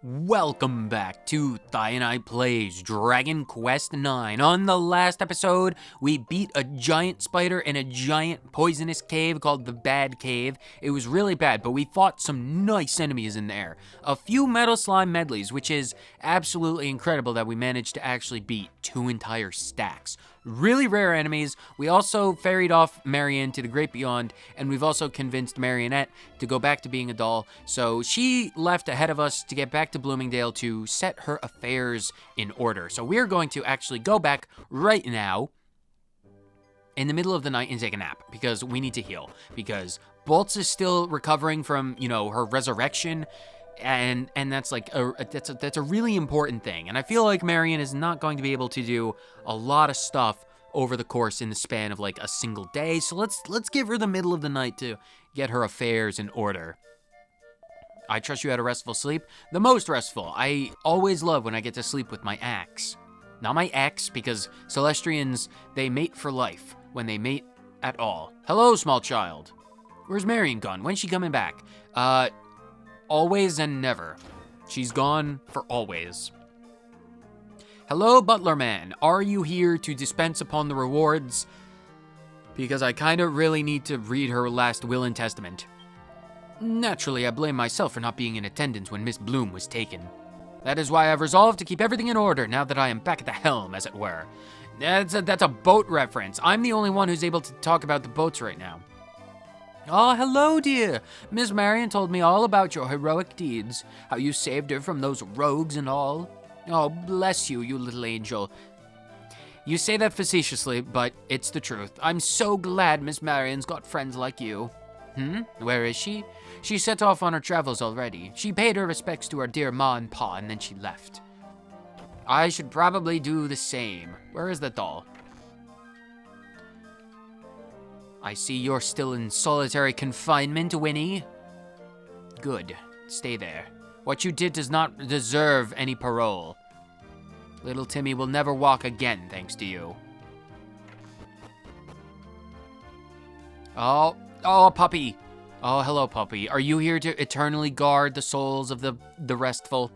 Welcome back to Dynne Plays Dragon Quest IX. On the last episode, we beat a giant spider in a giant poisonous cave called the Bad Cave. It was really bad, but we fought some nice enemies in there. A few metal slime medleys, which is absolutely incredible that we managed to actually beat 2 entire stacks. Really rare enemies. We also ferried off Marion to the Great Beyond, and we've also convinced Marionette to go back to being a doll. So she left ahead of us to get back to Bloomingdale to set her affairs in order. So we're going to actually go back right now in the middle of the night and take a nap because we need to heal. Because Boltz is still recovering from, her resurrection. And that's like that's a really important thing. And I feel like Marion is not going to be able to do a lot of stuff over the course in the span of like a single day. So let's give her the middle of the night to get her affairs in order. I trust you had a restful sleep. The most restful. I always love when I get to sleep with my axe. Not my ex, because Celestrians, they mate for life when they mate at all. Hello, small child. Where's Marion gone? When's she coming back? Always and never. She's gone for always. Hello, butler man. Are you here to dispense upon the rewards? Because I kinda really need to read her last will and testament. Naturally, I blame myself for not being in attendance when Miss Bloom was taken. That is why I've resolved to keep everything in order now that I am back at the helm, as it were. That's a boat reference. I'm the only one who's able to talk about the boats right now. Oh, hello, dear. Miss Marion told me all about your heroic deeds, how you saved her from those rogues and all. Oh, bless you, you little angel. You say that facetiously, but it's the truth. I'm so glad Miss Marion's got friends like you. Where is she? She set off on her travels already. She paid her respects to her dear ma and pa, and then she left. I should probably do the same. Where is the doll? I see you're still in solitary confinement, Winnie. Good. Stay there. What you did does not deserve any parole. Little Timmy will never walk again, thanks to you. Oh, puppy. Oh, hello, puppy. Are you here to eternally guard the souls of the restful?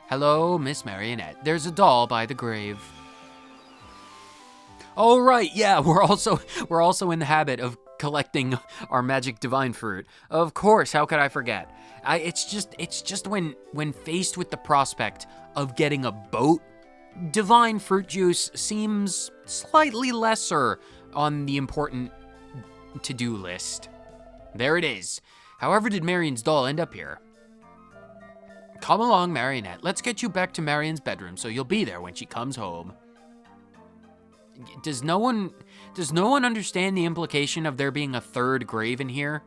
Hello, Miss Marionette. There's a doll by the grave. Oh, right, yeah, we're also in the habit of collecting our magic divine fruit. Of course, how could I forget? It's just when faced with the prospect of getting a boat, divine fruit juice seems slightly lesser on the important to-do list. There it is. However did Marion's doll end up here? Come along, Marionette. Let's get you back to Marion's bedroom so you'll be there when she comes home. Does no one understand the implication of there being a third grave in here?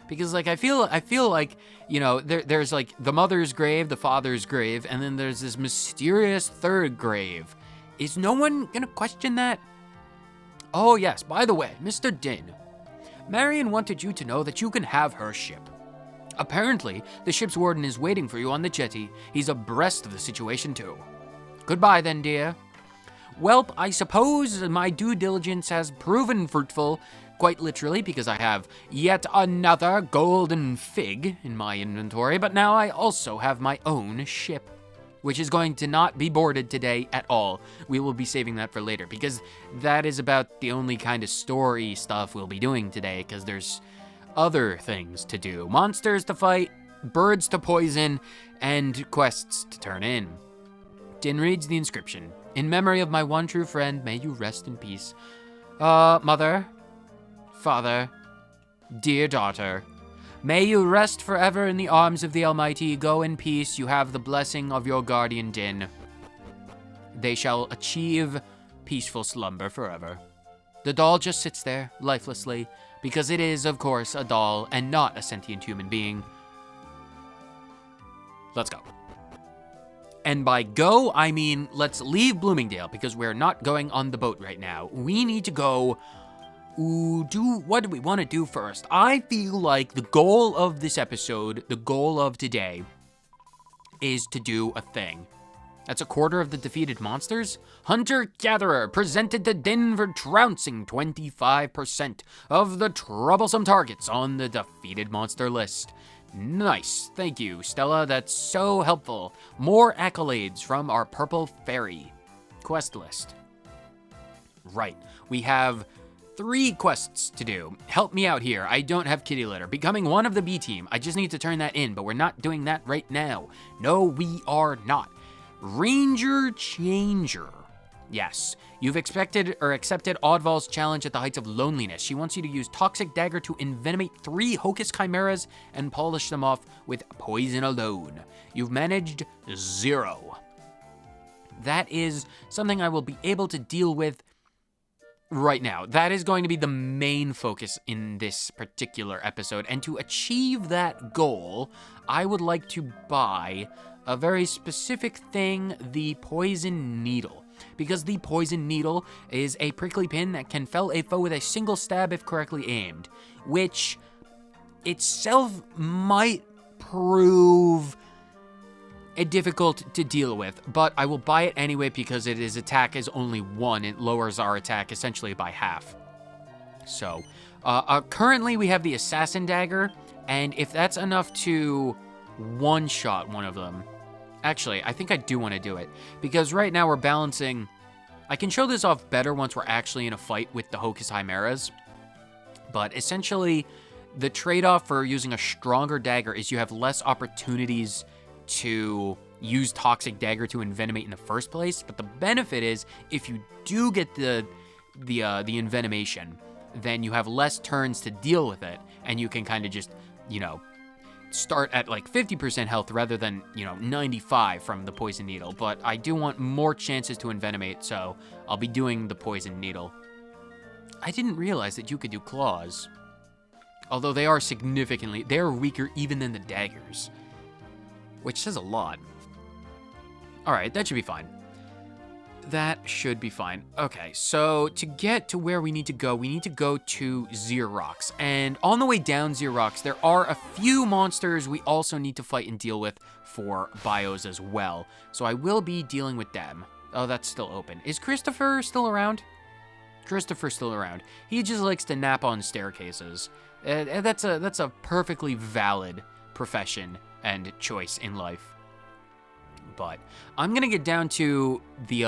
Because like I feel like, there's like the mother's grave, the father's grave, and then there's this mysterious third grave. Is no one gonna question that? Oh yes, by the way, Mr. Dynne. Marion wanted you to know that you can have her ship. Apparently, the ship's warden is waiting for you on the jetty. He's abreast of the situation too. Goodbye then, dear. Welp, I suppose my due diligence has proven fruitful, quite literally, because I have yet another golden fig in my inventory, but now I also have my own ship, which is going to not be boarded today at all. We will be saving that for later, because that is about the only kind of story stuff we'll be doing today, because there's other things to do. Monsters to fight, birds to poison, and quests to turn in. Dynne reads the inscription. In memory of my one true friend, may you rest in peace. Mother, father, dear daughter, may you rest forever in the arms of the Almighty. Go in peace. You have the blessing of your guardian Dynne. They shall achieve peaceful slumber forever. The doll just sits there, lifelessly, because it is, of course, a doll and not a sentient human being. Let's go. And by go, I mean let's leave Bloomingdale because we're not going on the boat right now. We need to go what do we want to do first? I feel like the goal of this episode, the goal of today, is to do a thing. That's a quarter of the defeated monsters. Hunter-Gatherer presented to Dynne for trouncing 25% of the troublesome targets on the defeated monster list. Nice. Thank you, Stella. That's so helpful. More accolades from our purple fairy. Quest list. Right. We have 3 quests to do. Help me out here. I don't have kitty litter. Becoming one of the B team. I just need to turn that in, but we're not doing that right now. No, we are not. Ranger Changer. Yes. You've accepted Oddval's challenge at the Heights of Loneliness. She wants you to use Toxic Dagger to envenomate 3 Hocus Chimeras and polish them off with poison alone. You've managed 0. That is something I will be able to deal with right now. That is going to be the main focus in this particular episode. And to achieve that goal, I would like to buy a very specific thing, the Poison Needle. Because the Poison Needle is a prickly pin that can fell a foe with a single stab if correctly aimed, which itself might prove difficult to deal with, but I will buy it anyway because his attack is only 1. It lowers our attack essentially by half. So, currently we have the Assassin Dagger, and if that's enough to one-shot one of them, actually, I think I do want to do it, because right now we're balancing. I can show this off better once we're actually in a fight with the Hocus Chimeras, but essentially, the trade-off for using a stronger dagger is you have less opportunities to use Toxic Dagger to envenomate in the first place, but the benefit is if you do get the envenomation, then you have less turns to deal with it, and you can kind of just, start at like 50% health rather than, 95 from the Poison Needle. But I do want more chances to envenomate, so I'll be doing the Poison Needle. I didn't realize that you could do claws, although they are weaker even than the daggers, which says a lot. All right, that should be fine. That should be fine. Okay, so to get to where we need to go to Xerox. And on the way down Xerox, there are a few monsters we also need to fight and deal with for bios as well. So I will be dealing with them. Oh, that's still open. Is Christopher still around? Christopher's still around. He just likes to nap on staircases. That's a perfectly valid profession and choice in life. But I'm gonna get down to the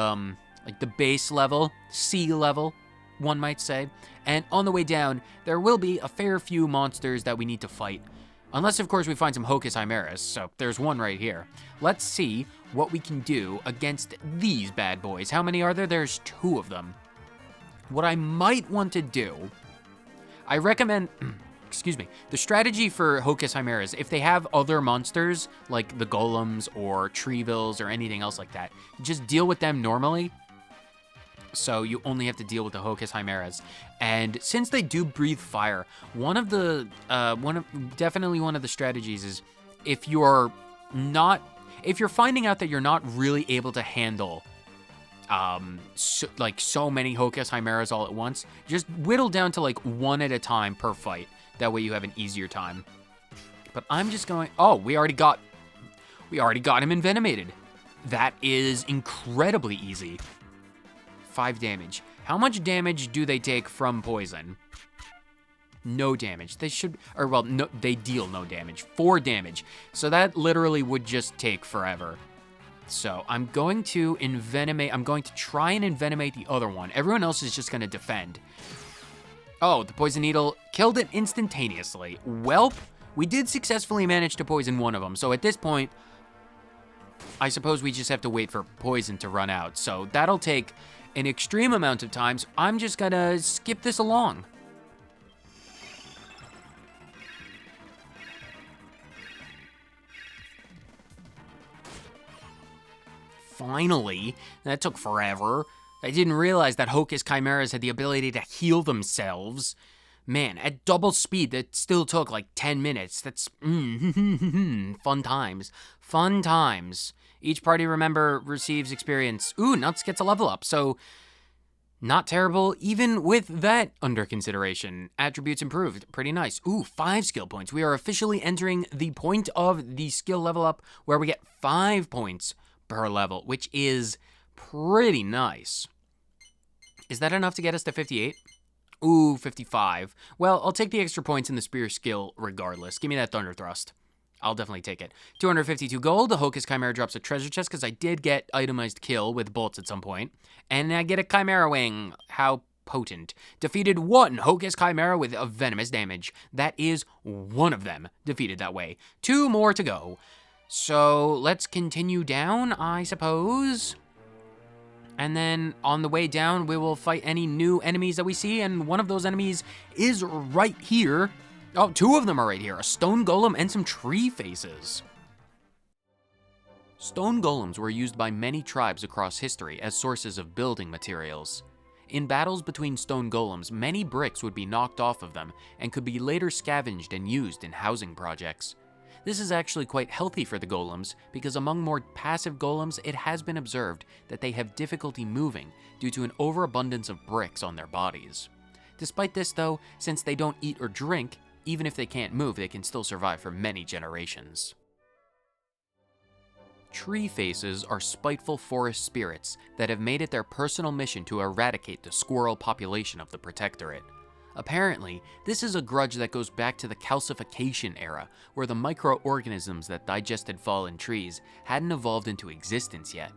the base level, sea level, one might say. And on the way down, there will be a fair few monsters that we need to fight. Unless, of course, we find some Hocus Chimeras, so there's one right here. Let's see what we can do against these bad boys. How many are there? There's 2 of them. What I might want to do, I recommend... Excuse me. The strategy for Hocus Chimeras, if they have other monsters, like the Golems or Treevilles or anything else like that, just deal with them normally. So you only have to deal with the Hocus Chimeras. And since they do breathe fire, definitely one of the strategies is if you're finding out that you're not really able to handle so many Hocus Chimeras all at once, just whittle down to like 1 at a time per fight. That way you have an easier time. But I'm just going... Oh, we already got him envenomated. That is incredibly easy. 5 damage. How much damage do they take from poison? No damage. They deal no damage. 4 damage. So that literally would just take forever. So I'm going to try and envenomate the other one. Everyone else is just going to defend. Oh, the Poison Needle killed it instantaneously. Welp, we did successfully manage to poison one of them. So at this point, I suppose we just have to wait for poison to run out. So that'll take an extreme amount of time. So I'm just gonna skip this along. Finally, that took forever. I didn't realize that Hocus Chimeras had the ability to heal themselves. Man, at double speed, that still took like 10 minutes. That's fun times. Fun times. Each party member receives experience. Ooh, Nuts gets a level up, so not terrible even with that under consideration. Attributes improved. Pretty nice. Ooh, 5 skill points. We are officially entering the point of the skill level up where we get 5 points per level, which is pretty nice. Is that enough to get us to 58? Ooh, 55. Well, I'll take the extra points in the spear skill regardless. Give me that Thunder Thrust. I'll definitely take it. 252 gold. The Hocus Chimera drops a treasure chest because I did get itemized kill with bolts at some point. And I get a Chimera wing. How potent. Defeated one Hocus Chimera with a venomous damage. That is one of them defeated that way. 2 more to go. So let's continue down, I suppose. And then on the way down, we will fight any new enemies that we see. And one of those enemies is right here. Oh, 2 of them are right here. A stone golem and some tree faces. Stone golems were used by many tribes across history as sources of building materials. In battles between stone golems, many bricks would be knocked off of them and could be later scavenged and used in housing projects. This is actually quite healthy for the golems because among more passive golems, it has been observed that they have difficulty moving due to an overabundance of bricks on their bodies. Despite this though, since they don't eat or drink, even if they can't move, they can still survive for many generations. Tree faces are spiteful forest spirits that have made it their personal mission to eradicate the squirrel population of the Protectorate. Apparently, this is a grudge that goes back to the calcification era, where the microorganisms that digested fallen trees hadn't evolved into existence yet.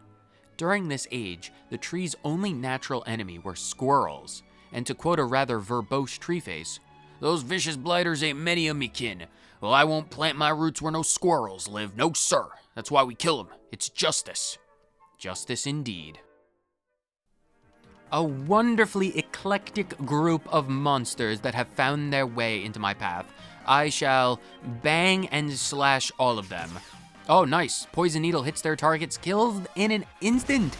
During this age, the tree's only natural enemy were squirrels, and to quote a rather verbose tree face, "Those vicious blighters ain't many of me kin. Well, I won't plant my roots where no squirrels live, no sir. That's why we kill 'em. It's justice." Justice indeed. A wonderfully eclectic group of monsters that have found their way into my path. I shall bang and slash all of them. Oh, nice. Poison needle hits their targets, kills in an instant.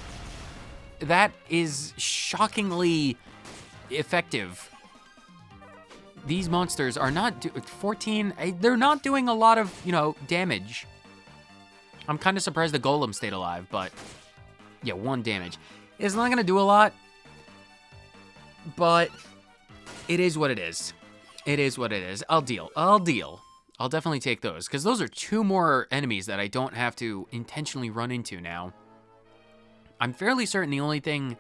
That is shockingly effective. These monsters are not 14, they're not doing a lot of, damage. I'm kind of surprised the golem stayed alive, but yeah, 1 damage. It's not gonna do a lot, but it is what it is. It is what it is. I'll deal. I'll definitely take those, because those are 2 more enemies that I don't have to intentionally run into now. I'm fairly certain the only thing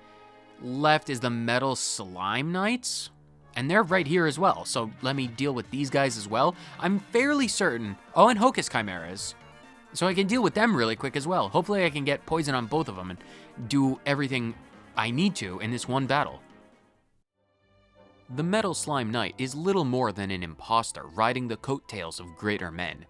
left is the metal slime knights, and they're right here as well, so let me deal with these guys as well. I'm fairly certain, oh, and Hocus Chimeras, so I can deal with them really quick as well. Hopefully I can get poison on both of them and do everything I need to in this one battle. The Metal Slime Knight is little more than an imposter riding the coattails of greater men.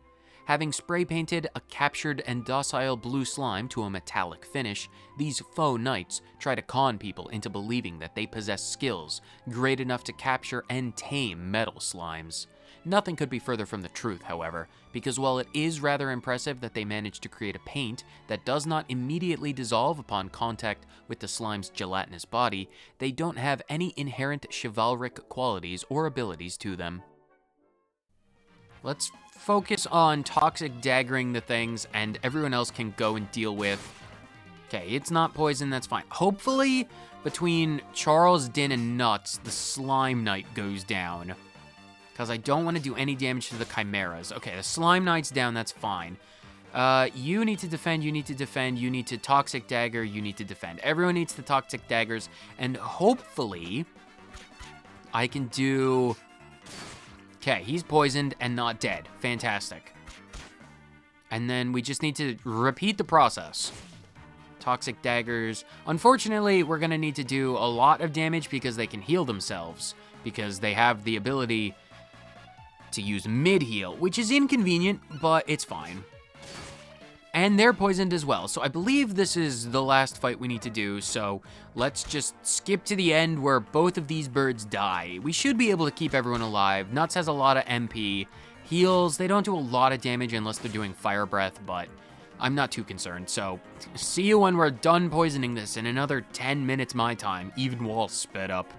Having spray painted a captured and docile blue slime to a metallic finish, these faux knights try to con people into believing that they possess skills great enough to capture and tame metal slimes. Nothing could be further from the truth, however, because while it is rather impressive that they managed to create a paint that does not immediately dissolve upon contact with the slime's gelatinous body, they don't have any inherent chivalric qualities or abilities to them. Let's focus on toxic daggering the things, and everyone else can go and deal with. Okay, it's not poison, that's fine. Hopefully, between Charles, Dynne, and Nuts, the Slime Knight goes down, because I don't want to do any damage to the Chimeras. Okay, the Slime Knight's down, that's fine. You need to defend, you need to defend, you need to Toxic Dagger, you need to defend. Everyone needs the Toxic Daggers, and hopefully, I can do... Okay, he's poisoned and not dead. Fantastic. And then we just need to repeat the process. Toxic Daggers. Unfortunately, we're gonna need to do a lot of damage because they can heal themselves, because they have the ability to use mid-heal, which is inconvenient, but it's fine. And they're poisoned as well, so I believe this is the last fight we need to do, so let's just skip to the end where both of these birds die. We should be able to keep everyone alive. Nuts has a lot of MP. Heals, they don't do a lot of damage unless they're doing fire breath, but I'm not too concerned, so see you when we're done poisoning this in another 10 minutes my time, even while sped up.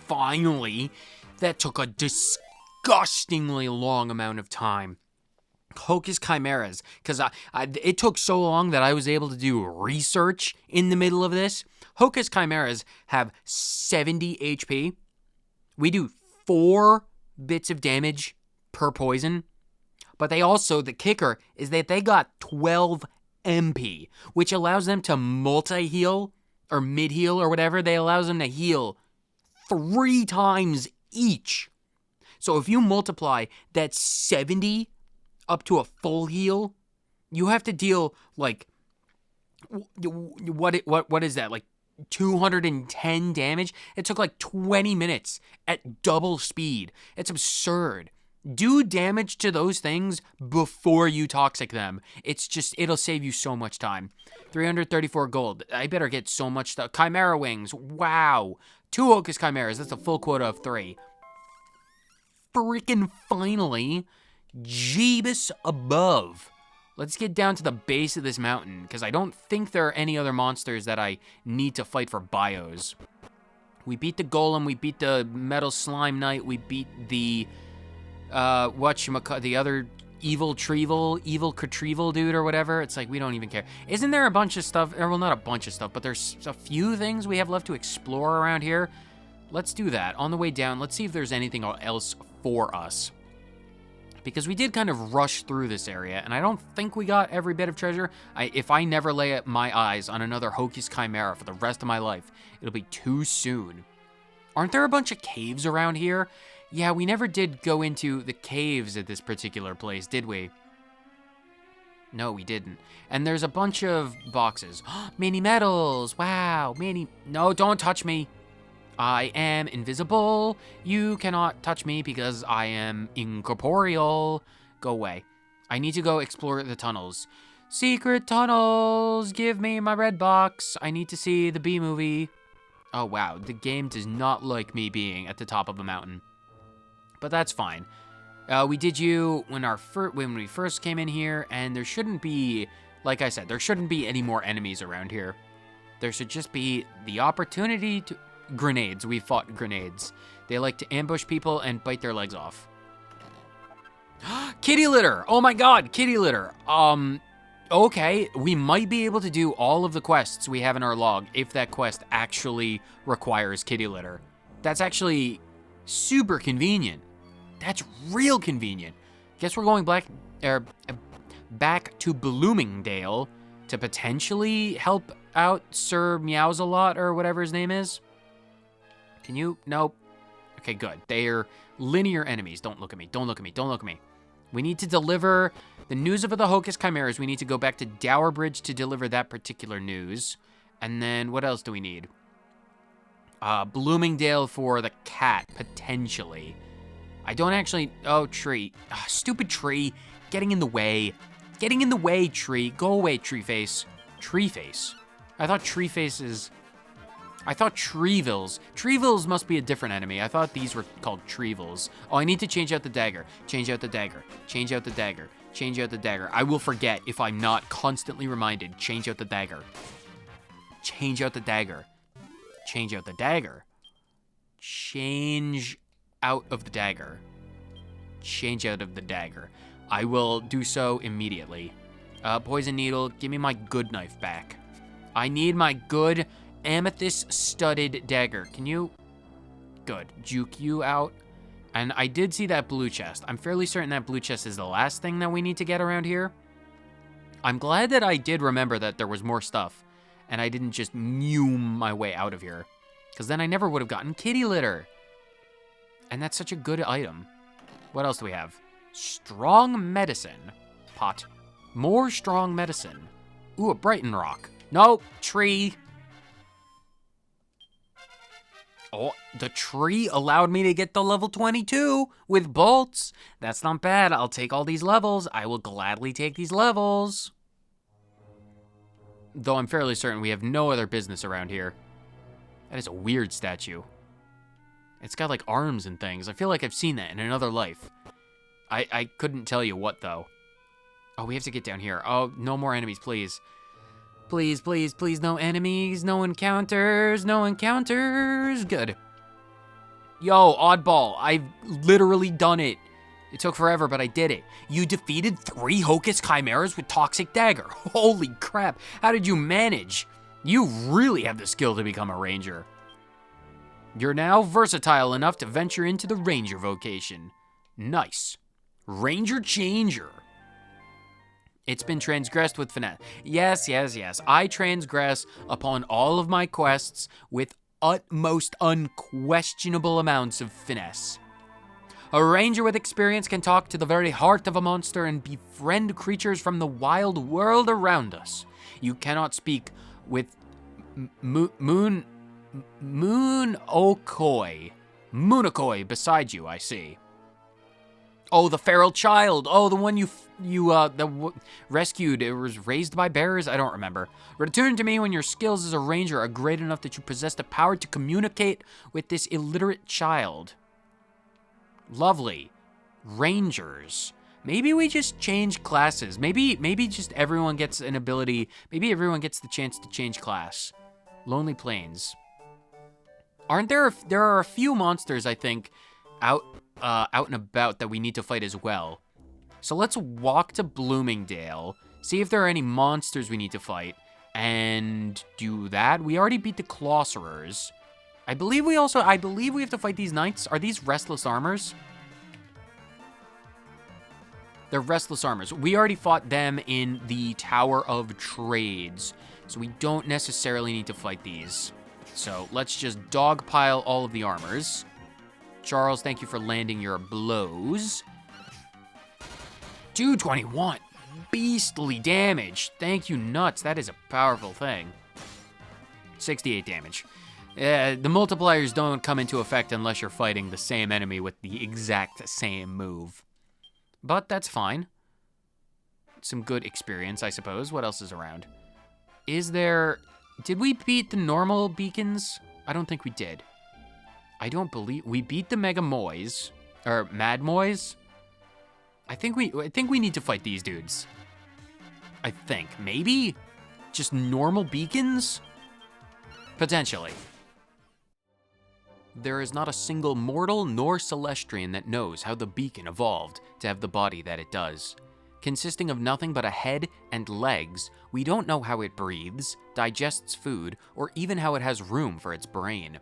Finally, that took a disgustingly long amount of time. Hocus Chimeras, because it took so long that I was able to do research in the middle of this. Hocus Chimeras have 70 HP. We do 4 bits of damage per poison. But they also, the kicker is that they got 12 MP, which allows them to multi-heal or mid-heal or whatever. They allows them to heal 3 times each. So if you multiply that 70 up to a full heal, you have to deal like what is that, like 210 damage? It took like 20 minutes at double speed. It's absurd. Do damage to those things before you toxic them. It'll save you so much time. 334 gold. I better get so much stuff. Chimera wings. Wow. 2 Hocus Chimeras. That's a full quota of 3. Freaking finally. Jeebus above. Let's get down to the base of this mountain, because I don't think there are any other monsters that I need to fight for bios. We beat the golem, we beat the metal slime knight, we beat the the other evil Retrieval dude or whatever. It's like, we don't even care. Isn't there a bunch of stuff, well, not a bunch of stuff, but there's a few things we have left to explore around here? Let's do that. On the way down, let's see if there's anything else for us, because we did kind of rush through this area, and I don't think we got every bit of treasure. If I never lay my eyes on another Hocus Chimera for the rest of my life, it'll be too soon. Aren't there a bunch of caves around here? Yeah, we never did go into the caves at this particular place, did we? No, we didn't. And there's a bunch of boxes. Mini medals, wow, no, don't touch me. I am invisible. You cannot touch me because I am incorporeal. Go away. I need to go explore the tunnels. Secret tunnels. Give me my red box. I need to see the B movie. Oh, wow. The game does not like me being at the top of a mountain. But that's fine. We did you when we first came in here, and there shouldn't be, like I said, there shouldn't be any more enemies around here. There should just be the opportunity to... Grenades. We fought grenades. They like to ambush people and bite their legs off. Kitty litter! Oh my god, kitty litter. Okay, we might be able to do all of the quests we have in our log if that quest actually requires kitty litter. That's actually super convenient. That's real convenient. Guess we're going back to Bloomingdale to potentially help out Sir Meowsalot or whatever his name is. Can you? Nope. Okay, good. They're linear enemies. Don't look at me. Don't look at me. Don't look at me. We need to deliver the news of the Hocus Chimeras. We need to go back to Dower Bridge to deliver that particular news. And then what else do we need? Bloomingdale for the cat, potentially. I don't actually... Oh, tree. Stupid tree. Getting in the way. Getting in the way, tree. Go away, tree face. Tree face. I thought tree faces... I thought Trevilles. Trevilles must be a different enemy. I thought these were called Trevilles. Oh, I need to change out the dagger. Change out the dagger. Change out the dagger. Change out the dagger. I will forget if I'm not constantly reminded. Change out the dagger. Change out the dagger. Change out the dagger. Change out of the dagger. Change out of the dagger. I will do so immediately. Poison needle. Give me my good knife back. I need my good... amethyst studded dagger. Can you? Good. Juke you out. And I did see that blue chest. I'm fairly certain that blue chest is the last thing that we need to get around here. I'm glad that I did remember that there was more stuff and I didn't just mew my way out of here, because then I never would have gotten kitty litter. And that's such a good item. What else do we have? Strong medicine pot. More strong medicine. Ooh, a Brighton rock. Nope. Tree. Oh, the tree allowed me to get to level 22 with bolts. That's not bad. I'll take all these levels. I will gladly take these levels. Though I'm fairly certain we have no other business around here. That is a weird statue. It's got like arms and things. I feel like I've seen that in another life. I couldn't tell you what though. Oh, we have to get down here. Oh, no more enemies, please. Please, please, please, no enemies, no encounters, no encounters. Good. Yo, oddball, I've literally done it It took forever, but I did it. You defeated 3 Hocus Chimeras with Toxic Dagger. Holy crap, how did you manage? You really have the skill to become a ranger. You're now versatile enough to venture into the ranger vocation. Nice. Ranger Changer. It's been transgressed with finesse. Yes. I transgress upon all of my quests with utmost unquestionable amounts of finesse. A ranger with experience can talk to the very heart of a monster and befriend creatures from the wild world around us. You cannot speak with Moon Okoi beside you, I see. Oh, the feral child. Oh, the one you rescued. It was raised by bears. I don't remember. Return to me when your skills as a ranger are great enough that you possess the power to communicate with this illiterate child. Lovely. Rangers. Maybe we just change classes. Maybe just everyone gets an ability. Maybe everyone gets the chance to change class. Lonely Plains. Aren't there? There are a few monsters, I think, out and about that we need to fight as well. So let's walk to Bloomingdale, see if there are any monsters we need to fight, and do that. We already beat the Clawcerers. I believe we have to fight these knights. Are these Restless Armors? They're Restless Armors. We already fought them in the Tower of Trades, so we don't necessarily need to fight these. So let's just dogpile all of the armors. Charles, thank you for landing your blows. 221. Beastly damage. Thank you, nuts. That is a powerful thing. 68 damage. The multipliers don't come into effect unless you're fighting the same enemy with the exact same move. But that's fine. Some good experience, I suppose. What else is around? Did we beat the normal beacons? I don't think we did. I don't believe we beat the Mega Moys or Mad Moys. I think we need to fight these dudes. I think maybe just normal beacons, potentially. There is not a single mortal nor Celestrian that knows how the beacon evolved to have the body that it does. Consisting of nothing but a head and legs, we don't know how it breathes, digests food, or even how it has room for its brain.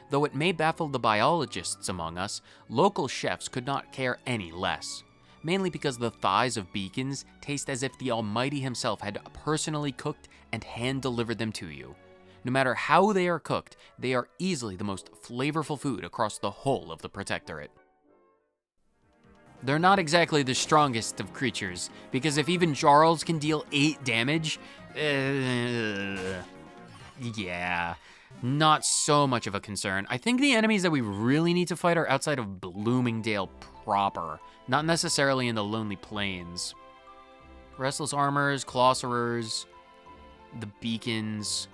Though it may baffle the biologists among us, local chefs could not care any less. Mainly because the thighs of beacons taste as if the Almighty himself had personally cooked and hand-delivered them to you. No matter how they are cooked, they are easily the most flavorful food across the whole of the Protectorate. They're not exactly the strongest of creatures, because if even Jarls can deal 8 damage, yeah, not so much of a concern. I think the enemies that we really need to fight are outside of Bloomingdale proper, not necessarily in the Lonely Plains. Restless Armors, Clawcerers, the Beacons.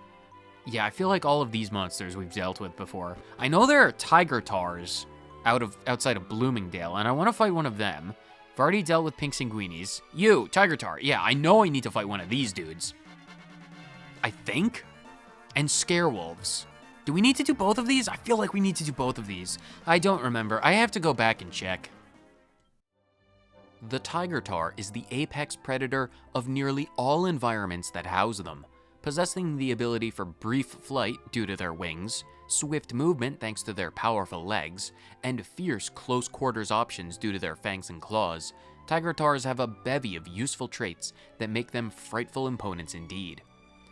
Yeah, I feel like all of these monsters we've dealt with before. I know there are Tiger Tars outside of Bloomingdale, and I want to fight one of them. I've already dealt with Pink Sanguinis. You, Tiger Tar. Yeah, I know I need to fight one of these dudes. I think? And Scarewolves. Do we need to do both of these? I feel like we need to do both of these. I don't remember. I have to go back and check. The Tiger Tar is the apex predator of nearly all environments that house them, possessing the ability for brief flight due to their wings, swift movement thanks to their powerful legs, and fierce close quarters options due to their fangs and claws. Tiger Tars have a bevy of useful traits that make them frightful opponents indeed.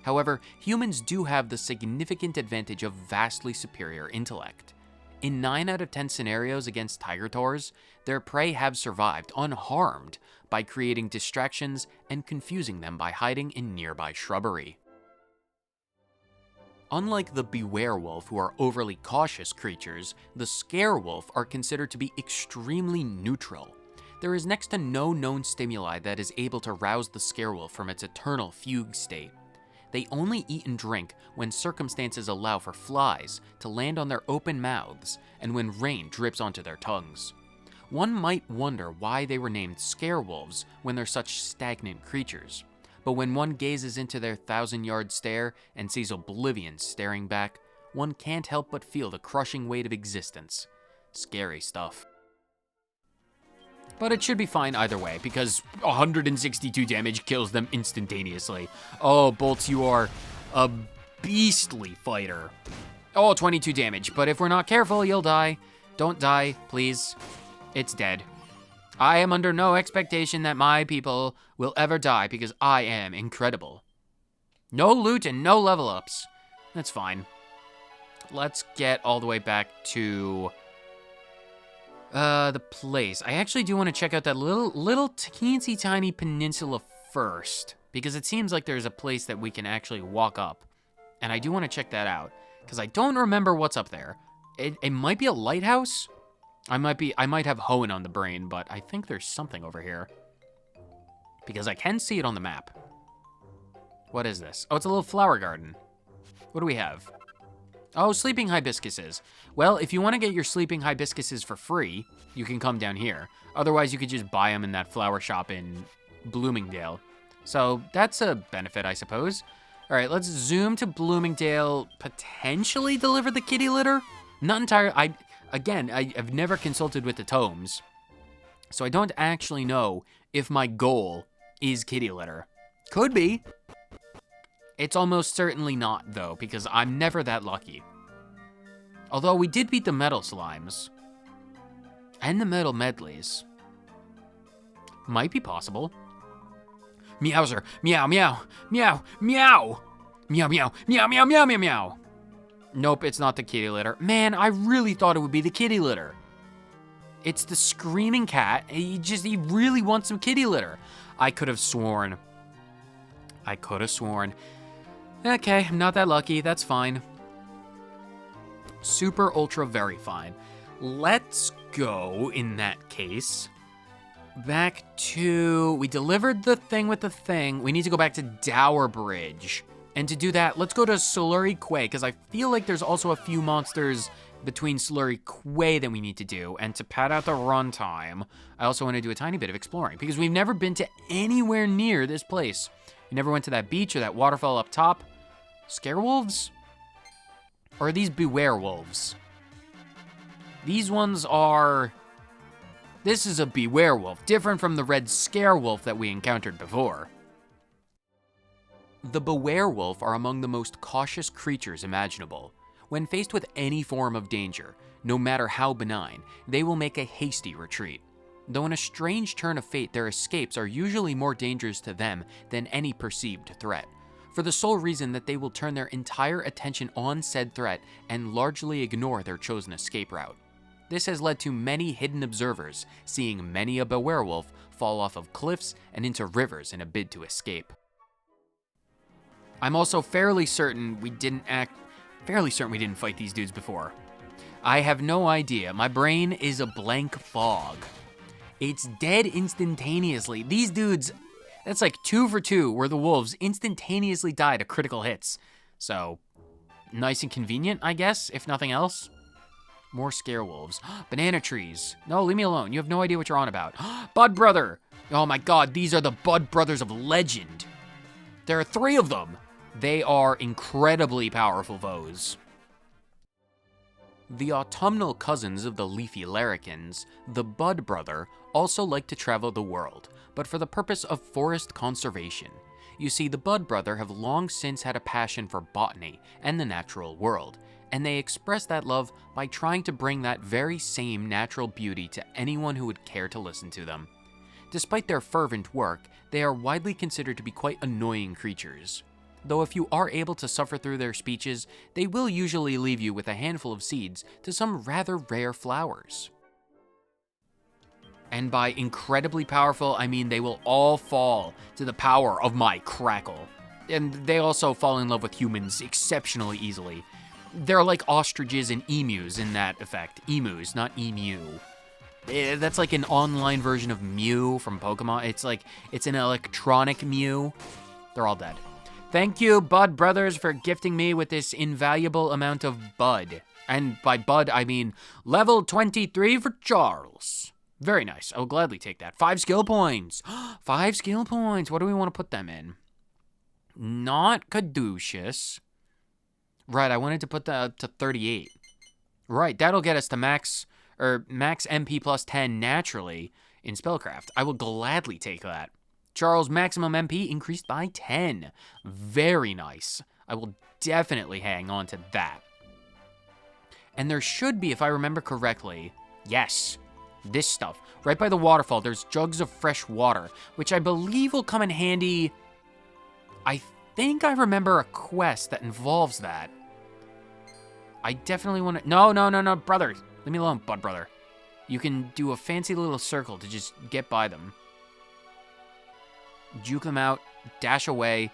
However, humans do have the significant advantage of vastly superior intellect. In 9 out of 10 scenarios against Tiger Tars, their prey have survived unharmed by creating distractions and confusing them by hiding in nearby shrubbery. Unlike the Beware Wolf, who are overly cautious creatures, the Scare Wolf are considered to be extremely neutral. There is next to no known stimuli that is able to rouse the Scare Wolf from its eternal fugue state. They only eat and drink when circumstances allow for flies to land on their open mouths and when rain drips onto their tongues. One might wonder why they were named Scare Wolves when they're such stagnant creatures. But when one gazes into their 1,000-yard stare and sees oblivion staring back, one can't help but feel the crushing weight of existence. Scary stuff. But it should be fine either way, because 162 damage kills them instantaneously. Oh, Bolts, you are a beastly fighter. Oh, 22 damage, but if we're not careful, you'll die. Don't die, please. It's dead. I am under no expectation that my people will ever die, because I am incredible. No loot and no level ups. That's fine. Let's get all the way back to the place. I actually do want to check out that little teensy tiny peninsula first, because it seems like there's a place that we can actually walk up. And I do want to check that out, because I don't remember what's up there. It might be a lighthouse. I might have Hoenn on the brain, but I think there's something over here, because I can see it on the map. What is this? Oh, it's a little flower garden. What do we have? Oh, sleeping hibiscuses. Well, if you want to get your sleeping hibiscuses for free, you can come down here. Otherwise, you could just buy them in that flower shop in Bloomingdale. So that's a benefit, I suppose. All right, let's zoom to Bloomingdale. Potentially deliver the kitty litter? Not entirely. I've never consulted with the tomes, so I don't actually know if my goal is kitty litter. Could be. It's almost certainly not, though, because I'm never that lucky. Although we did beat the metal slimes. And the metal medleys. Might be possible. Meowser. Meow, meow. Meow, meow. Meow, meow. Meow, meow, meow, meow, meow. Nope, it's not the kitty litter. Man, I really thought it would be the kitty litter. It's the screaming cat. He really wants some kitty litter. I could have sworn. Okay, I'm not that lucky. That's fine. Super, ultra, very fine. Let's go, in that case, back to... We delivered the thing with the thing. We need to go back to Dower Bridge. And to do that, let's go to Slurry Quay, because I feel like there's also a few monsters between Slurry Quay that we need to do. And to pad out the runtime, I also want to do a tiny bit of exploring, because we've never been to anywhere near this place. We never went to that beach or that waterfall up top. Scarewolves? Or are these Beware Wolves? These ones are... This is a Beware Wolf, different from the red Scarewolf that we encountered before. The Beware Wolf are among the most cautious creatures imaginable. When faced with any form of danger, no matter how benign, they will make a hasty retreat. Though in a strange turn of fate, their escapes are usually more dangerous to them than any perceived threat, for the sole reason that they will turn their entire attention on said threat and largely ignore their chosen escape route. This has led to many hidden observers seeing many a werewolf fall off of cliffs and into rivers in a bid to escape. I'm also fairly certain we didn't fight these dudes before. I have no idea. My brain is a blank fog. It's dead instantaneously. These dudes, that's like 2 for 2, where the wolves instantaneously die to critical hits. So, nice and convenient, I guess, if nothing else. More scare wolves. Banana trees. No, leave me alone. You have no idea what you're on about. Bud Brother. Oh my god, these are the Bud Brothers of legend. There are 3 of them. They are incredibly powerful foes. The autumnal cousins of the leafy larrikins, the Bud Brother, also like to travel the world, but for the purpose of forest conservation. You see, the Bud Brother have long since had a passion for botany and the natural world, and they express that love by trying to bring that very same natural beauty to anyone who would care to listen to them. Despite their fervent work, they are widely considered to be quite annoying creatures. Though if you are able to suffer through their speeches, they will usually leave you with a handful of seeds to some rather rare flowers. And by incredibly powerful, I mean they will all fall to the power of my crackle. And they also fall in love with humans exceptionally easily. They're like ostriches and emus in that effect. Emus, not emu. That's like an online version of Mew from Pokemon. It's an electronic Mew. They're all dead. Thank you, Bud Brothers, for gifting me with this invaluable amount of Bud. And by Bud, I mean level 23 for Charles. Very nice. I will gladly take that. 5 skill points. 5 skill points. What do we want to put them in? Not caduceus. Right, I wanted to put that to 38. Right, that'll get us to max MP plus 10 naturally in spellcraft. I will gladly take that. Charles' maximum MP increased by 10. Very nice. I will definitely hang on to that. And there should be, if I remember correctly, yes, this stuff. Right by the waterfall, there's jugs of fresh water, which I believe will come in handy. I think I remember a quest that involves that. I definitely want to... No, brother. Leave me alone, bud brother. You can do a fancy little circle to just get by them. Juke them out, dash away,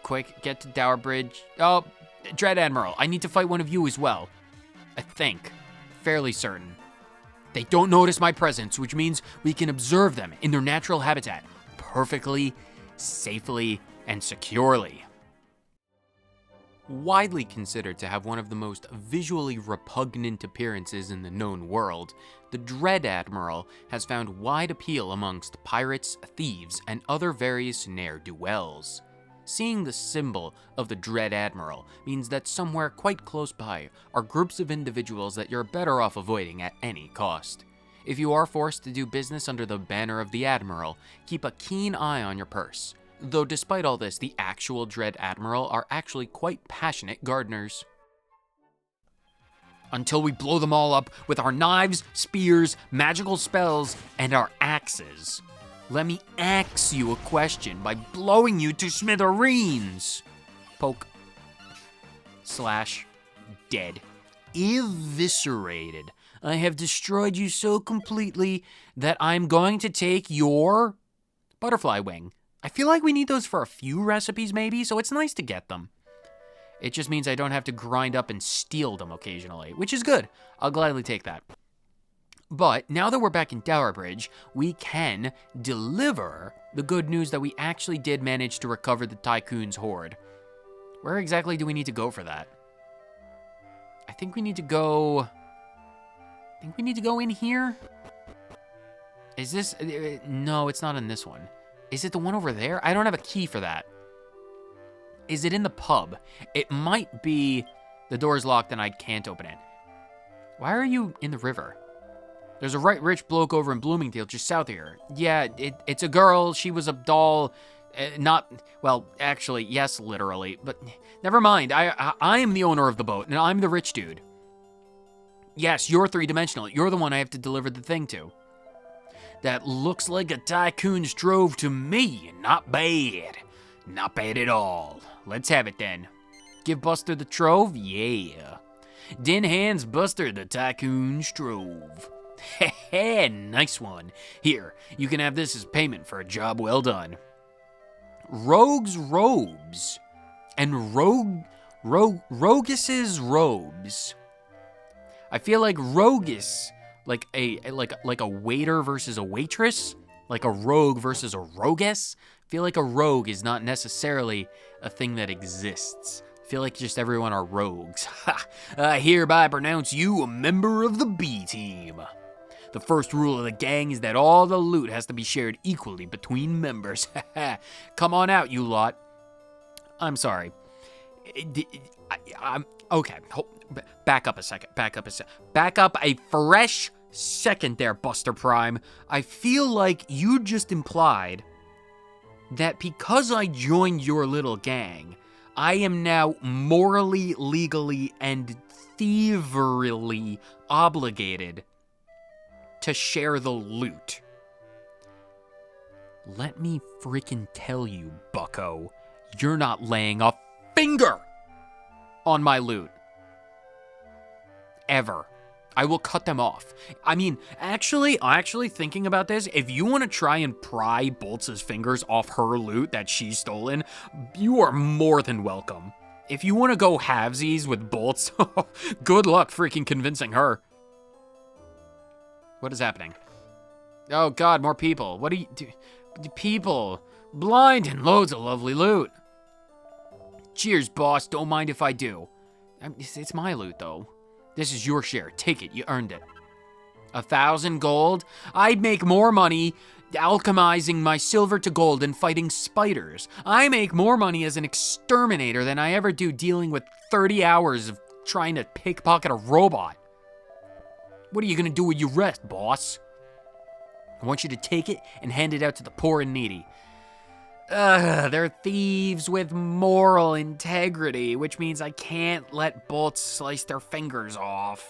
quick, get to Dower Bridge. Oh, Dread Admiral, I need to fight one of you as well. I think. Fairly certain. They don't notice my presence, which means we can observe them in their natural habitat perfectly, safely, and securely. Widely considered to have one of the most visually repugnant appearances in the known world, the Dread Admiral has found wide appeal amongst pirates, thieves, and other various ne'er-do-wells. Seeing the symbol of the Dread Admiral means that somewhere quite close by are groups of individuals that you're better off avoiding at any cost. If you are forced to do business under the banner of the Admiral, keep a keen eye on your purse. Though despite all this, the actual Dread Admiral are actually quite passionate gardeners. Until we blow them all up with our knives, spears, magical spells, and our axes. Let me ax you a question by blowing you to smithereens. Poke. Slash. Dead. Eviscerated. I have destroyed you so completely that I'm going to take your butterfly wing. I feel like we need those for a few recipes maybe, so it's nice to get them. It just means I don't have to grind up and steal them occasionally, which is good. I'll gladly take that. But now that we're back in Dower Bridge, we can deliver the good news that we actually did manage to recover the Tycoon's hoard. Where exactly do we need to go for that? I think we need to go in here? Is this... No, it's not in this one. Is it the one over there? I don't have a key for that. Is it in the pub? It might be the door's locked and I can't open it. Why are you in the river? There's a right rich bloke over in Bloomingdale just south of here. Yeah, it's a girl. She was a doll. Well, actually, yes, literally. But never mind. I am the owner of the boat and I'm the rich dude. Yes, you're three-dimensional. You're the one I have to deliver the thing to. That looks like a Tycoon's trove to me. Not bad. Not bad at all. Let's have it then. Give Buster the trove? Yeah. Dynne hands Buster the Tycoon's trove. Heh, nice one. Here, you can have this as payment for a job well done. Rogue's robes. And Rogus's robes. I feel like Rogus... Like a waiter versus a waitress? Like a rogue versus a roguess? I feel like a rogue is not necessarily a thing that exists. I feel like just everyone are rogues. I hereby pronounce you a member of the B team. The first rule of the gang is that all the loot has to be shared equally between members. Come on out, you lot. I'm sorry. I'm okay. Back up a second. Back up a fresh second there, Buster Prime. I feel like you just implied that because I joined your little gang, I am now morally, legally, and thieverily obligated to share the loot. Let me freaking tell you, bucko, you're not laying a finger on my loot. Ever. I will cut them off. I mean, actually thinking about this, if you want to try and pry Bolts' fingers off her loot that she's stolen, you are more than welcome. If you want to go halvesies with Bolts, good luck freaking convincing her. What is happening? Oh god, more people. What do you do? People. Blind and loads of lovely loot. Cheers, boss. Don't mind if I do. It's my loot, though. This is your share. Take it. You earned it. 1,000 gold? I'd make more money alchemizing my silver to gold and fighting spiders. I make more money as an exterminator than I ever do dealing with 30 hours of trying to pickpocket a robot. What are you gonna do with your rest, boss? I want you to take it and hand it out to the poor and needy. Ugh, they're thieves with moral integrity, which means I can't let bolts slice their fingers off.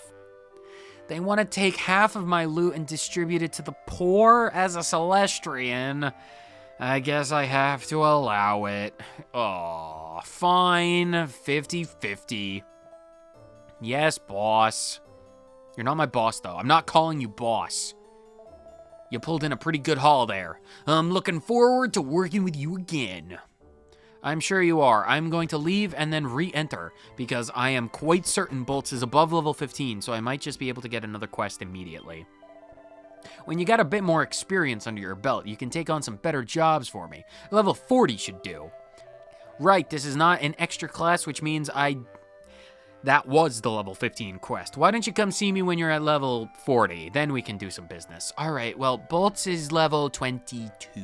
They want to take half of my loot and distribute it to the poor as a Celestrian. I guess I have to allow it. Oh, fine, 50-50. Yes, boss. You're not my boss, though. I'm not calling you boss. You pulled in a pretty good haul there. I'm looking forward to working with you again. I'm sure you are. I'm going to leave and then re-enter, because I am quite certain Bolts is above level 15, so I might just be able to get another quest immediately. When you got a bit more experience under your belt, you can take on some better jobs for me. Level 40 should do. Right, this is not an extra class, which means that was the level 15 quest. Why don't you come see me when you're at level 40? Then we can do some business. All right, well, Bolts is level 22.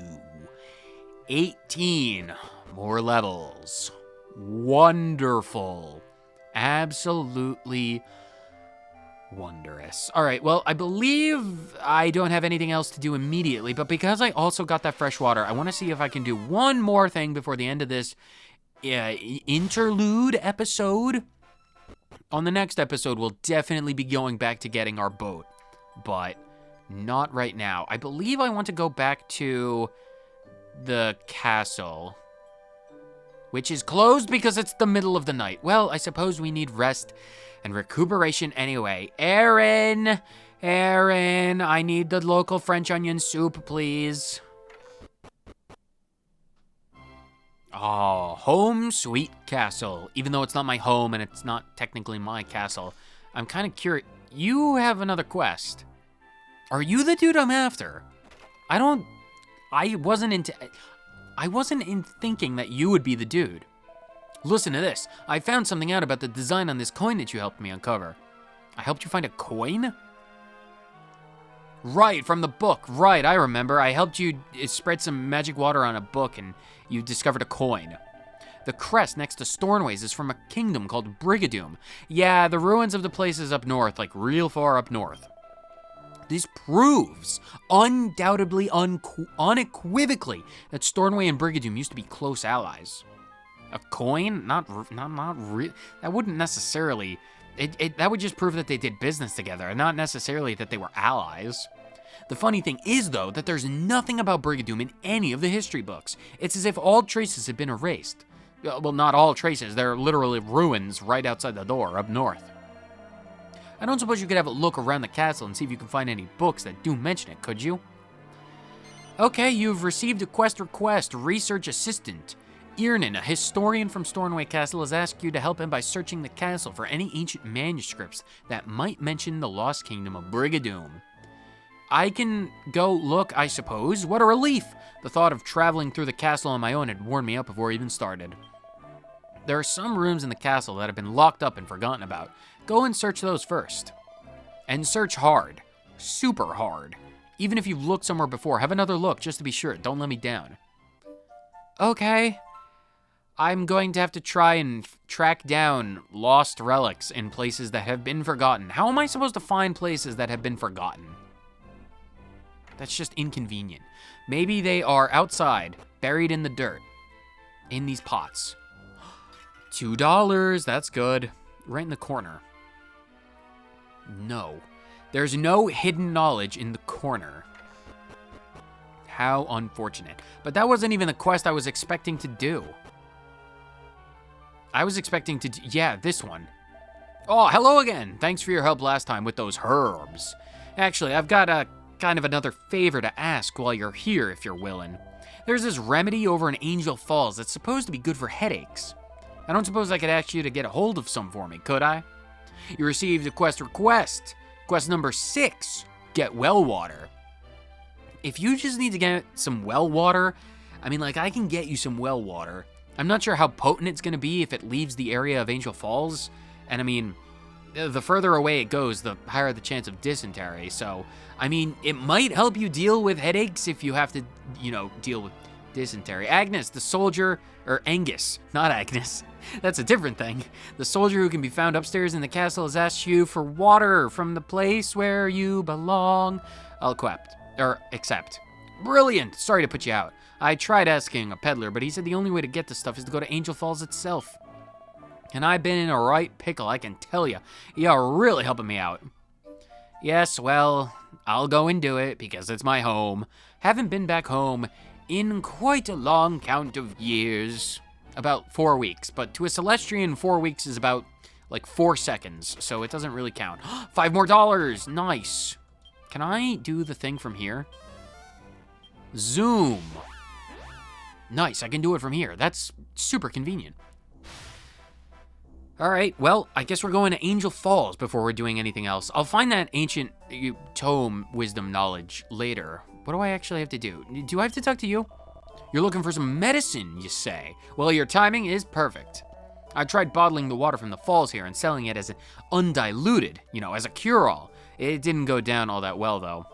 18 more levels. Wonderful. Absolutely wondrous. All right, well, I believe I don't have anything else to do immediately, but because I also got that fresh water, I want to see if I can do one more thing before the end of this interlude episode. On the next episode, we'll definitely be going back to getting our boat, but not right now. I believe I want to go back to the castle, which is closed because it's the middle of the night. Well, I suppose we need rest and recuperation anyway. Aaron, I need the local French onion soup, please. Oh, home sweet castle. Even though it's not my home and it's not technically my castle, I'm kind of curious. You have another quest. Are you the dude I'm after? I wasn't in thinking that you would be the dude. Listen to this. I found something out about the design on this coin that you helped me uncover. I helped you find a coin? Right, from the book. Right, I remember. I helped you spread some magic water on a book and you discovered a coin. The crest next to Stornways is from a kingdom called Brigadoon. Yeah, the ruins of the place is up north, like real far up north. This proves, undoubtedly, unequivocally, that Stornway and Brigadoon used to be close allies. A coin? Not real. That wouldn't necessarily. That would just prove that they did business together, and not necessarily that they were allies. The funny thing is, though, that there's nothing about Brigadoon in any of the history books. It's as if all traces have been erased. Well, not all traces. There are literally ruins right outside the door up north. I don't suppose you could have a look around the castle and see if you can find any books that do mention it, could you? Okay, you've received a quest request. Research assistant. Irnan, a historian from Stornway Castle, has asked you to help him by searching the castle for any ancient manuscripts that might mention the lost kingdom of Brigadoon. I can go look, I suppose. What a relief! The thought of traveling through the castle on my own had worn me out before I even started. There are some rooms in the castle that have been locked up and forgotten about. Go and search those first. And search hard. Super hard. Even if you've looked somewhere before, have another look just to be sure. Don't let me down. Okay. I'm going to have to try and track down lost relics in places that have been forgotten. How am I supposed to find places that have been forgotten? That's just inconvenient. Maybe they are outside, buried in the dirt, in these pots. $2, that's good. Right in the corner. No. There's no hidden knowledge in the corner. How unfortunate. But that wasn't even the quest I was expecting to do. I was expecting to yeah, this one. Oh, hello again. Thanks for your help last time with those herbs. Actually, I've got a kind of another favor to ask while you're here, if you're willing. There's this remedy over in Angel Falls that's supposed to be good for headaches. I don't suppose I could ask you to get a hold of some for me, could I? You received a quest request. Quest number 6, get well water. If you just need to get some well water, I mean, like, I can get you some well water. I'm not sure how potent it's going to be if it leaves the area of Angel Falls. And I mean, the further away it goes, the higher the chance of dysentery. So, I mean, it might help you deal with headaches if you have to, deal with dysentery. Agnes, the soldier, or Angus, not Agnes. That's a different thing. The soldier who can be found upstairs in the castle has asked you for water from the place where you belong. I'll accept. Accept. Brilliant! Sorry to put you out. I tried asking a peddler, but he said the only way to get the stuff is to go to Angel Falls itself. And I've been in a right pickle, I can tell you. You're really helping me out. Yes, well, I'll go and do it because it's my home. Haven't been back home in quite a long count of years. About 4 weeks, but to a Celestrian, 4 weeks is about like 4 seconds, so it doesn't really count. $5 more, nice. Can I do the thing from here? Zoom. Nice, I can do it from here. That's super convenient. All right, well, I guess we're going to Angel Falls before we're doing anything else. I'll find that ancient tome wisdom knowledge later. What do I actually have to do? Do I have to talk to you? You're looking for some medicine, you say? Well, your timing is perfect. I tried bottling the water from the falls here and selling it as an undiluted, as a cure-all. It didn't go down all that well, though.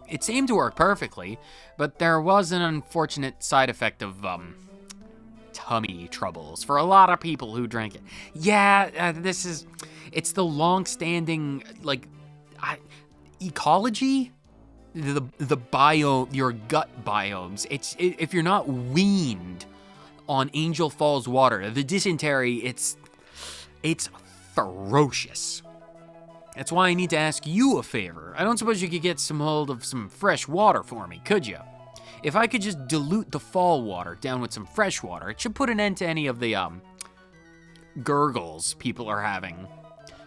It seemed to work perfectly, but there was an unfortunate side effect of, tummy troubles for a lot of people who drank it. Yeah, it's the long-standing, ecology? The biome, your gut biomes. If you're not weaned on Angel Falls water, the dysentery, it's ferocious. That's why I need to ask you a favor. I don't suppose you could get some hold of some fresh water for me, could you? If I could just dilute the fall water down with some fresh water, it should put an end to any of the, gurgles people are having.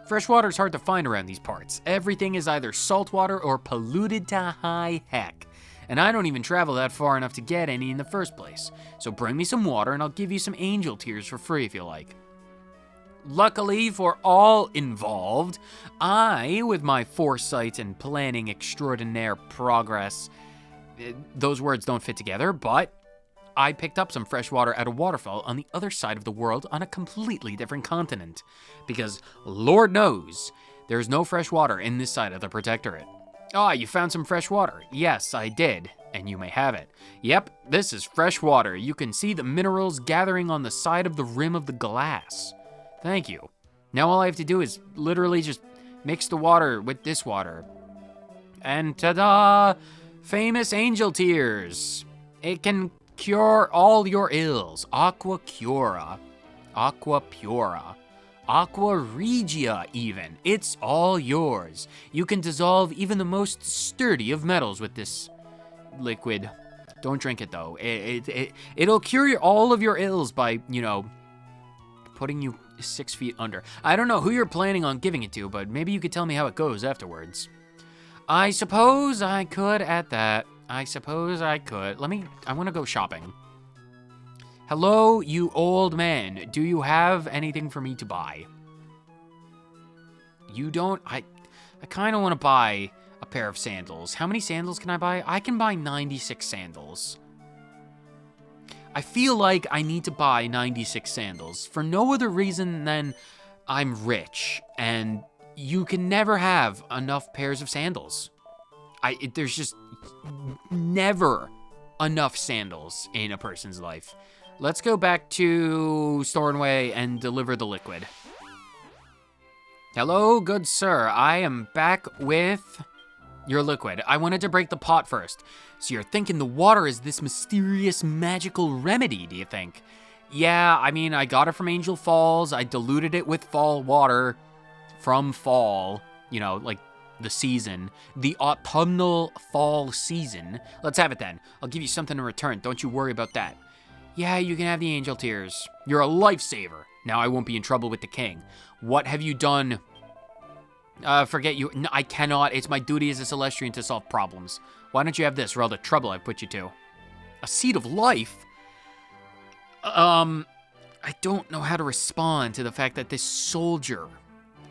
Fresh water is hard to find around these parts. Everything is either salt water or polluted to high heck. And I don't even travel that far enough to get any in the first place. So bring me some water and I'll give you some angel tears for free if you like. Luckily for all involved, I, with my foresight and planning extraordinaire progress, those words don't fit together, but I picked up some fresh water at a waterfall on the other side of the world on a completely different continent. Because Lord knows, there's no fresh water in this side of the Protectorate. Ah, you found some fresh water. Yes, I did, and you may have it. Yep, this is fresh water. You can see the minerals gathering on the side of the rim of the glass. Thank you. Now all I have to do is literally just mix the water with this water. And ta-da! Famous angel tears. It can cure all your ills. Aqua Cura. Aqua Pura. Aqua Regia, even. It's all yours. You can dissolve even the most sturdy of metals with this liquid. Don't drink it, though. It'll cure all of your ills by, putting you 6 feet under. I don't know who you're planning on giving it to, but maybe you could tell me how it goes afterwards. I suppose I could at that. I suppose I could. I want to go shopping. Hello, you old man. Do you have anything for me to buy? You don't? I kind of want to buy a pair of sandals. How many sandals can I buy? I can buy 96 sandals. I feel like I need to buy 96 sandals for no other reason than I'm rich, and you can never have enough pairs of sandals. There's just never enough sandals in a person's life. Let's go back to Stornway and deliver the liquid. Hello, good sir. I am back with your liquid. I wanted to break the pot first. So you're thinking the water is this mysterious magical remedy, do you think? Yeah, I got it from Angel Falls. I diluted it with fall water from fall, the season, the autumnal fall season. Let's have it then. I'll give you something in return. Don't you worry about that. Yeah, you can have the angel tears. You're a lifesaver. Now I won't be in trouble with the king. What have you done? Forget you. No, I cannot. It's my duty as a Celestrian to solve problems. Why don't you have this for all the trouble I've put you to? A seed of life? I don't know how to respond to the fact that this soldier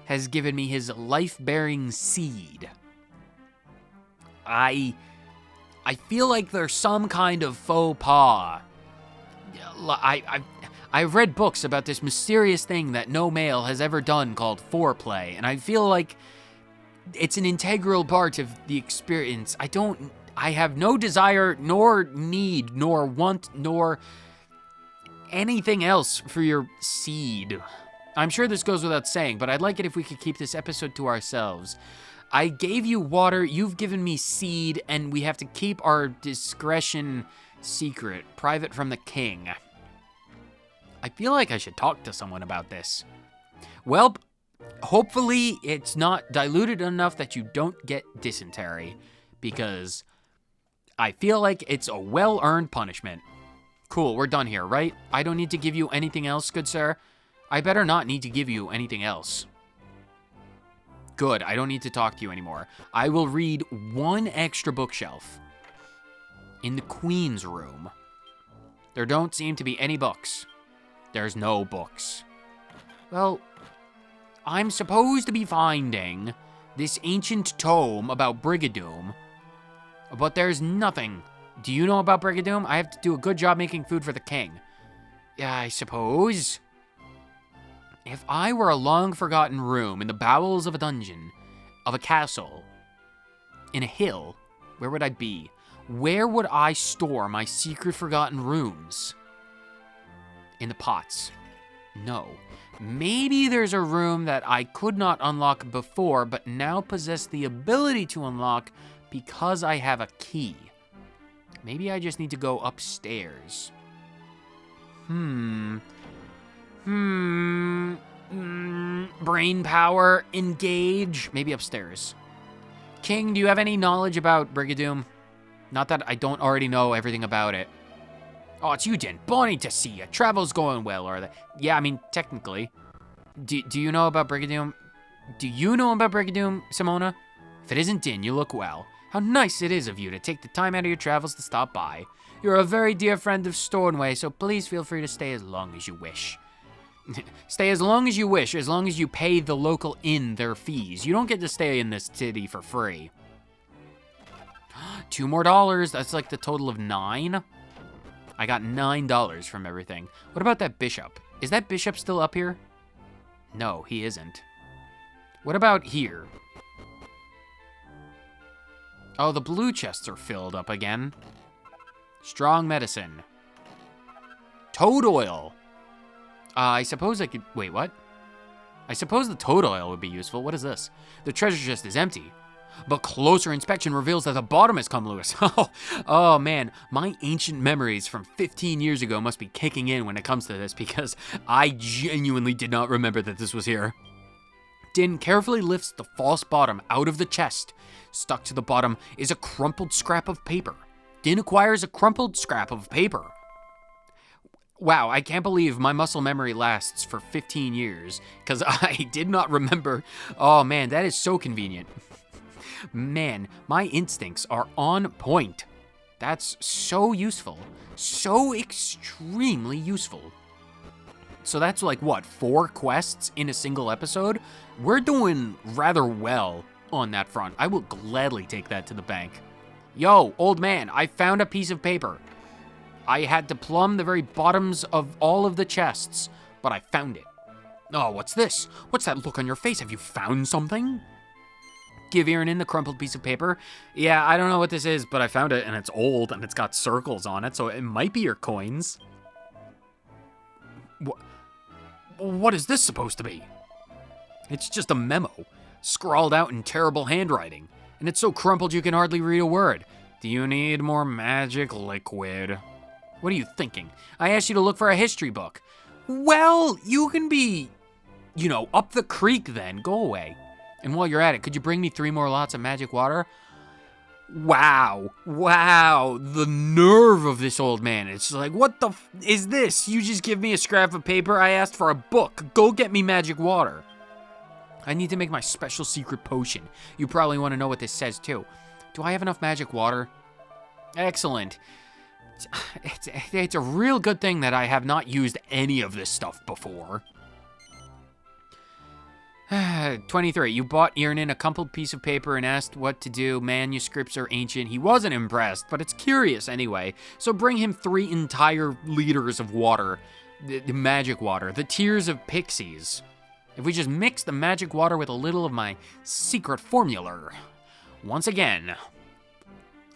has given me his life-bearing seed. I feel like there's some kind of faux pas. I've read books about this mysterious thing that no male has ever done called foreplay, and I feel like it's an integral part of the experience. I have no desire, nor need, nor want, nor anything else for your seed. I'm sure this goes without saying, but I'd like it if we could keep this episode to ourselves. I gave you water, you've given me seed, and we have to keep our discretion secret, private from the king. I feel like I should talk to someone about this. Well, hopefully it's not diluted enough that you don't get dysentery, because I feel like it's a well-earned punishment. Cool, we're done here, right? I don't need to give you anything else, good sir? I better not need to give you anything else. Good, I don't need to talk to you anymore. I will read one extra bookshelf in the Queen's room. There don't seem to be any books. There's no books. Well, I'm supposed to be finding this ancient tome about Brigadoon, but there's nothing. Do you know about Brigadoon? I have to do a good job making food for the king. Yeah, I suppose. If I were a long-forgotten room in the bowels of a dungeon, of a castle, in a hill, where would I be? Where would I store my secret forgotten rooms? In the pots. No. Maybe there's a room that I could not unlock before, but now possess the ability to unlock because I have a key. Maybe I just need to go upstairs. Brain power, engage. Maybe upstairs. King, do you have any knowledge about Brigadoon? Not that I don't already know everything about it. Oh, it's you, Dynne. Bonny to see you. Travel's going well, or that? Yeah, I mean, technically. Do you know about Brigadoon? Do you know about Brigadoon, Simona? If it isn't Dynne, you look well. How nice it is of you to take the time out of your travels to stop by. You're a very dear friend of Stornway, so please feel free to stay as long as you wish. Stay as long as you wish, as long as you pay the local inn their fees. You don't get to stay in this city for free. $2 more. That's like the total of 9. I got $9 from everything. What about that bishop? Is that bishop still up here? No, he isn't. What about here? Oh, the blue chests are filled up again. Strong medicine. Toad oil. I suppose I could... Wait, what? I suppose the toad oil would be useful. What is this? The treasure chest is empty, but closer inspection reveals that the bottom has come loose. Oh, man. My ancient memories from 15 years ago must be kicking in when it comes to this, because I genuinely did not remember that this was here. Dynne carefully lifts the false bottom out of the chest. Stuck to the bottom is a crumpled scrap of paper. Dynne acquires a crumpled scrap of paper. Wow, I can't believe my muscle memory lasts for 15 years, because I did not remember. Oh man, that is so convenient. Man, my instincts are on point. That's so useful. So extremely useful. So that's like, what, 4 quests in a single episode? We're doing rather well on that front. I will gladly take that to the bank. Yo, old man, I found a piece of paper. I had to plumb the very bottoms of all of the chests, but I found it. Oh, what's this? What's that look on your face? Have you found something? Give Aaron the crumpled piece of paper. Yeah, I don't know what this is, but I found it, and it's old, and it's got circles on it, so it might be your coins. What is this supposed to be? It's just a memo, scrawled out in terrible handwriting, and it's so crumpled you can hardly read a word. Do you need more magic liquid? What are you thinking? I asked you to look for a history book. Well, you can be, up the creek then. Go away. And while you're at it, could you bring me 3 more lots of magic water? Wow, the nerve of this old man. It's like, what the is this? You just give me a scrap of paper? I asked for a book. Go get me magic water. I need to make my special secret potion. You probably want to know what this says too. Do I have enough magic water? Excellent. It's a real good thing that I have not used any of this stuff before. 23. You bought Aaron a crumpled piece of paper and asked what to do. Manuscripts are ancient. He wasn't impressed, but it's curious anyway. So bring him 3 entire liters of water. The magic water. The tears of pixies. If we just mix the magic water with a little of my secret formula. Once again,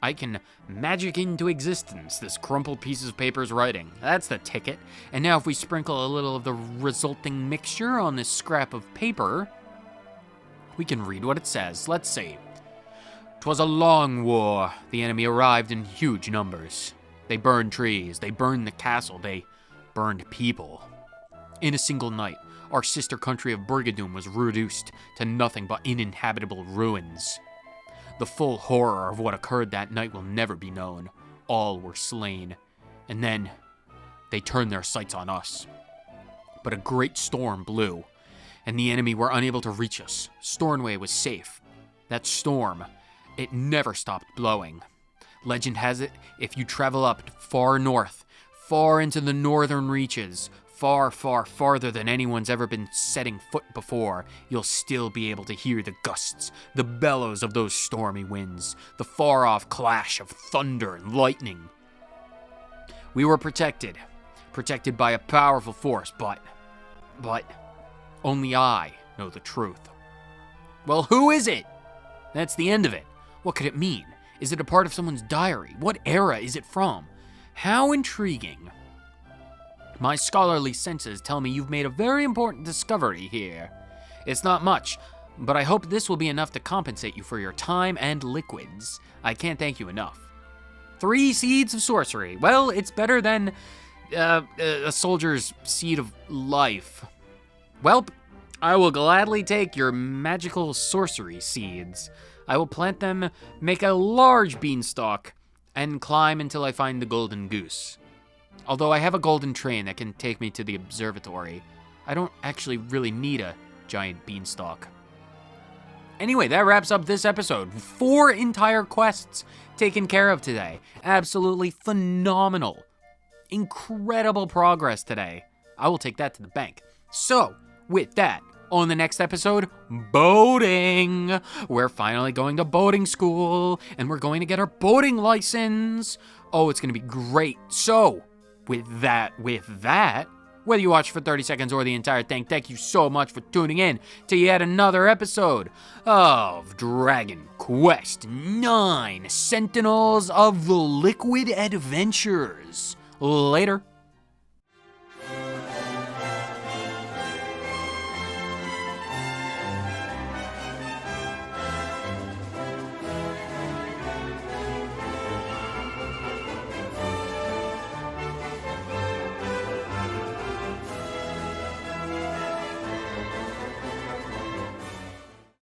I can magic into existence this crumpled piece of paper's writing. That's the ticket. And now if we sprinkle a little of the resulting mixture on this scrap of paper, We can read what it says. Let's see. 'Twas a long war. The enemy arrived in huge numbers. They burned trees. They burned the castle. They burned people. In a single night, our sister country of Brigadoon was reduced to nothing but uninhabitable ruins. The full horror of what occurred that night will never be known. All were slain. And then, they turned their sights on us. But a great storm blew, and the enemy were unable to reach us. Stornoway was safe. That storm, it never stopped blowing. Legend has it, if you travel up far north, far into the northern reaches, far, far, farther than anyone's ever been setting foot before, you'll still be able to hear the gusts, the bellows of those stormy winds, the far-off clash of thunder and lightning. We were protected by a powerful force, but only I know the truth. Well, who is it? That's the end of it. What could it mean? Is it a part of someone's diary? What era is it from? How intriguing. My scholarly senses tell me you've made a very important discovery here. It's not much, but I hope this will be enough to compensate you for your time and liquids. I can't thank you enough. 3 seeds of sorcery. Well, it's better than a soldier's seed of life. Welp, I will gladly take your magical sorcery seeds. I will plant them, make a large beanstalk, and climb until I find the golden goose. Although I have a golden train that can take me to the observatory, I don't actually really need a giant beanstalk. Anyway, that wraps up this episode. 4 entire quests taken care of today. Absolutely phenomenal. Incredible progress today. I will take that to the bank. So, with that, on the next episode, boating. We're finally going to boating school, and we're going to get our boating license. Oh, it's going to be great. So, with that, whether you watch for 30 seconds or the entire thing, thank you so much for tuning in to yet another episode of Dragon Quest IX: Sentinels of the Liquid Adventures. Later.